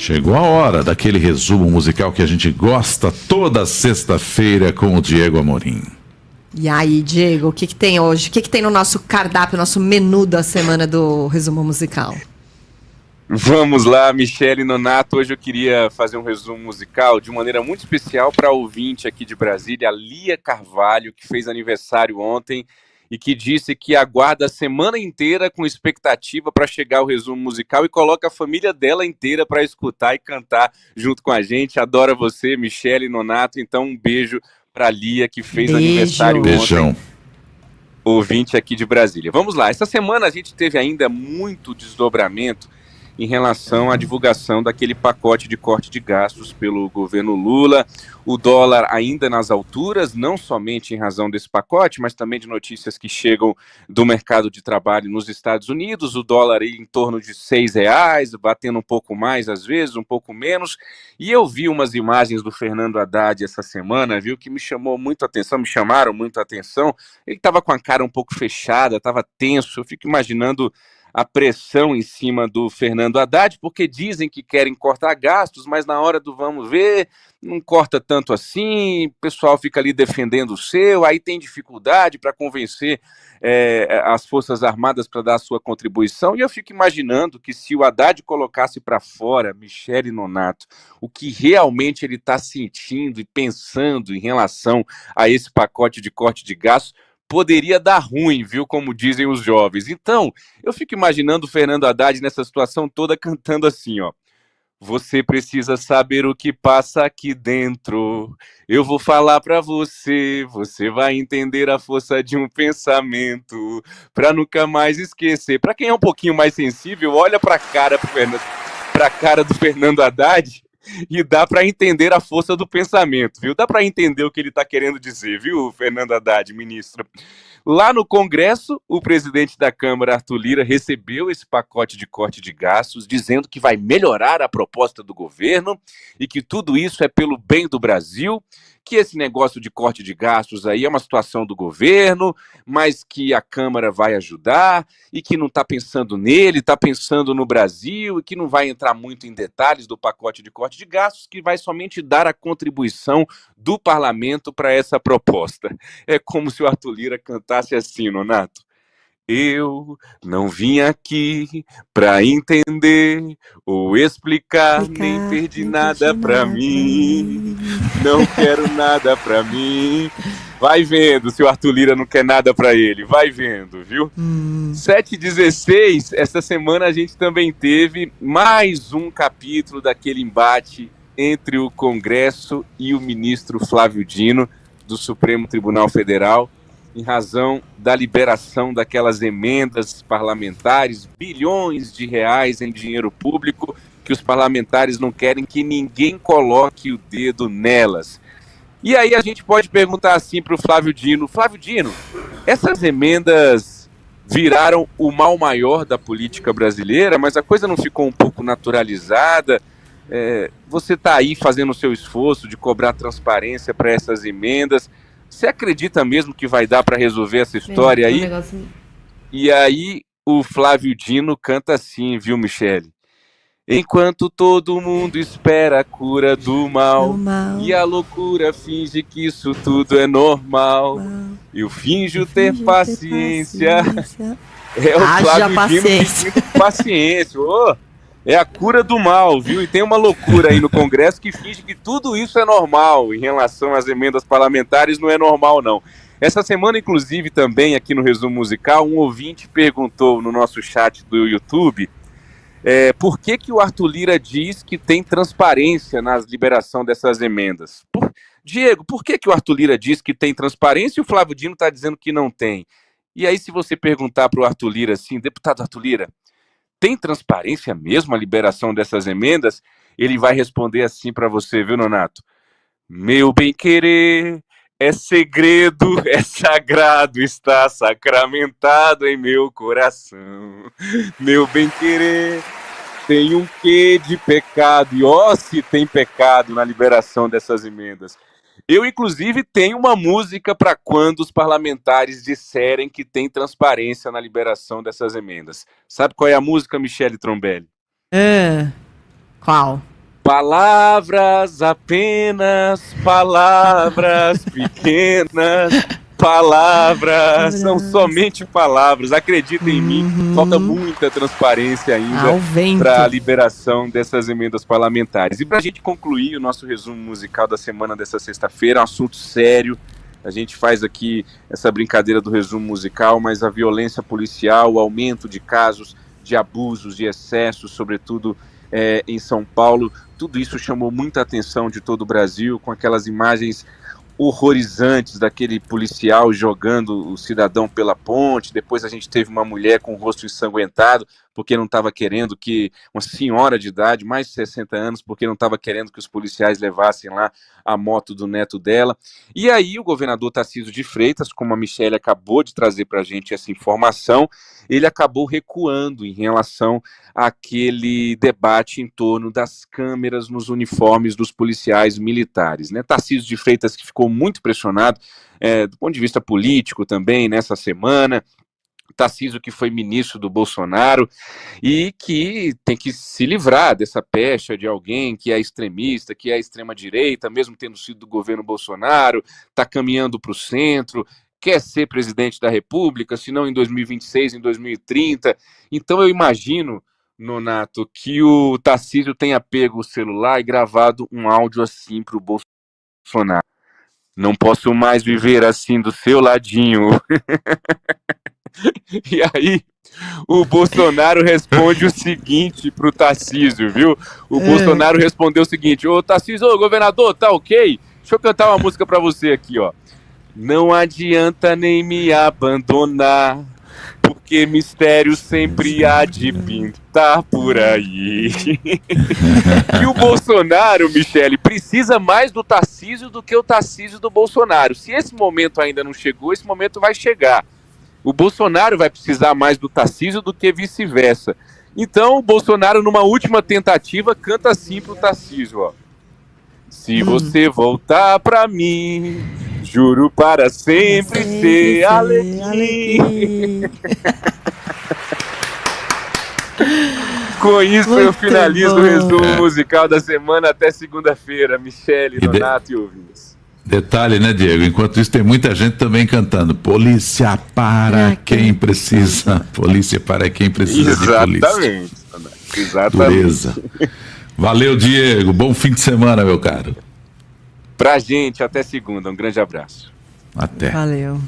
Chegou a hora daquele resumo musical que a gente gosta toda sexta-feira com o Diego Amorim. E aí, Diego, o que tem hoje? O que tem no nosso cardápio, nosso menu da semana do resumo musical? Vamos lá, Michele Nonato. Hoje eu queria fazer um resumo musical de maneira muito especial para a ouvinte aqui de Brasília, a Lia Carvalho, que fez aniversário ontem e que disse que aguarda a semana inteira com expectativa para chegar o resumo musical e coloca a família dela inteira para escutar e cantar junto com a gente. Adora você, Michele Nonato. Então, um beijo para a Lia, que fez aniversário Beijão. ontem. Ouvinte aqui de Brasília. Vamos lá. Essa semana a gente teve ainda muito desdobramento em relação à divulgação daquele pacote de corte de gastos pelo governo Lula. O dólar ainda nas alturas, não somente em razão desse pacote, mas também de notícias que chegam do mercado de trabalho nos Estados Unidos. O dólar aí em torno de R$6, batendo um pouco mais às vezes, um pouco menos. E eu vi umas imagens do Fernando Haddad essa semana, viu, que me chamaram muito a atenção. Ele estava com a cara um pouco fechada, estava tenso. Eu fico imaginando a pressão em cima do Fernando Haddad, porque dizem que querem cortar gastos, mas na hora do vamos ver, não corta tanto assim, o pessoal fica ali defendendo o seu, aí tem dificuldade para convencer as Forças Armadas para dar a sua contribuição, e eu fico imaginando que se o Haddad colocasse para fora, Michele Nonato, o que realmente ele está sentindo e pensando em relação a esse pacote de corte de gastos, poderia dar ruim, viu, como dizem os jovens. Então, eu fico imaginando o Fernando Haddad nessa situação toda cantando assim, ó. Você precisa saber o que passa aqui dentro. Eu vou falar pra você, você vai entender a força de um pensamento, pra nunca mais esquecer. Pra quem é um pouquinho mais sensível, olha pra cara do Fernando Haddad e dá para entender a força do pensamento, viu? Dá para entender o que ele está querendo dizer, viu, Fernando Haddad, ministro? Lá no Congresso, o presidente da Câmara, Arthur Lira, recebeu esse pacote de corte de gastos, dizendo que vai melhorar a proposta do governo e que tudo isso é pelo bem do Brasil, que esse negócio de corte de gastos aí é uma situação do governo, mas que a Câmara vai ajudar e que não está pensando nele, está pensando no Brasil e que não vai entrar muito em detalhes do pacote de corte de gastos, que vai somente dar a contribuição do parlamento para essa proposta. É como se o Arthur Lira cantasse assim, Nonato. Eu não vim aqui para entender ou explicar, nem perdi nada para mim. Não quero nada para mim. Vai vendo se o Arthur Lira não quer nada para ele. Vai vendo, viu? 7h16, essa semana a gente também teve mais um capítulo daquele embate entre o Congresso e o ministro Flávio Dino, do Supremo Tribunal Federal, em razão da liberação daquelas emendas parlamentares, bilhões de reais em dinheiro público, que os parlamentares não querem que ninguém coloque o dedo nelas. E aí a gente pode perguntar assim para o Flávio Dino, essas emendas viraram o mal maior da política brasileira, mas a coisa não ficou um pouco naturalizada? Você está aí fazendo o seu esforço de cobrar transparência para essas emendas. Você acredita mesmo que vai dar para resolver essa história aí? E aí o Flávio Dino canta assim, viu, Michele? Enquanto todo mundo espera a cura do mal, e a loucura finge que isso tudo é normal, eu finjo ter paciência. É o Flávio Dino pedindo paciência. É a cura do mal, viu? E tem uma loucura aí no Congresso que finge que tudo isso é normal em relação às emendas parlamentares. Não é normal, não. Essa semana, inclusive, também aqui no Resumo Musical, um ouvinte perguntou no nosso chat do YouTube por que o Arthur Lira diz que tem transparência na liberação dessas emendas. Diego, por que o Arthur Lira diz que tem transparência e o Flávio Dino está dizendo que não tem? E aí, se você perguntar para o Arthur Lira assim, deputado Arthur Lira, tem transparência mesmo a liberação dessas emendas? Ele vai responder assim para você, viu, Nonato? Meu bem-querer é segredo, é sagrado, está sacramentado em meu coração. Meu bem-querer tem um quê de pecado, e se tem pecado na liberação dessas emendas. Eu, inclusive, tenho uma música para quando os parlamentares disserem que tem transparência na liberação dessas emendas. Sabe qual é a música, Michele Trombelli? Qual? Palavras, apenas palavras pequenas, palavras, são somente palavras, acreditem em mim, falta muita transparência ainda para a liberação dessas emendas parlamentares. E para a gente concluir o nosso resumo musical da semana dessa sexta-feira, um assunto sério, a gente faz aqui essa brincadeira do resumo musical, mas a violência policial, o aumento de casos de abusos, de excessos, sobretudo em São Paulo, tudo isso chamou muita atenção de todo o Brasil, com aquelas imagens horrorizantes daquele policial jogando o cidadão pela ponte. Depois a gente teve uma mulher com o rosto ensanguentado, porque não estava querendo que, uma senhora de idade, mais de 60 anos, porque não estava querendo que os policiais levassem lá a moto do neto dela. E aí o governador Tarcísio de Freitas, como a Michelle acabou de trazer para a gente essa informação, ele acabou recuando em relação àquele debate em torno das câmeras nos uniformes dos policiais militares, né? Tarcísio de Freitas, que ficou muito pressionado do ponto de vista político também nessa semana, Tarcísio, que foi ministro do Bolsonaro e que tem que se livrar dessa pecha de alguém que é extremista, que é extrema-direita, mesmo tendo sido do governo Bolsonaro, está caminhando para o centro, quer ser presidente da República, se não em 2026, em 2030. Então eu imagino, Nonato, que o Tarcísio tenha pego o celular e gravado um áudio assim para o Bolsonaro. Não posso mais viver assim do seu ladinho. E aí, o Bolsonaro responde o seguinte pro Tarcísio, viu? O Bolsonaro respondeu o seguinte: ô Tarcísio, ô governador, tá ok? Deixa eu cantar uma música pra você aqui, ó. Não adianta nem me abandonar, porque mistério sempre há de pintar por aí. E o Bolsonaro, Michele, precisa mais do Tarcísio do que o Tarcísio do Bolsonaro. Se esse momento ainda não chegou, esse momento vai chegar. O Bolsonaro vai precisar mais do Tarcísio do que vice-versa. Então, o Bolsonaro, numa última tentativa, canta assim pro Tarcísio, ó. Se você voltar pra mim, juro para sempre ser Alecrim. Com isso, eu finalizo o resumo musical da semana. Até segunda-feira. Michele, Nonato e ouvintes. Detalhe, né, Diego? Enquanto isso, tem muita gente também cantando polícia para quem precisa. Polícia para quem precisa de polícia. Exatamente. Dureza. Valeu, Diego. Bom fim de semana, meu caro. Pra gente, até segunda. Um grande abraço. Até. Valeu.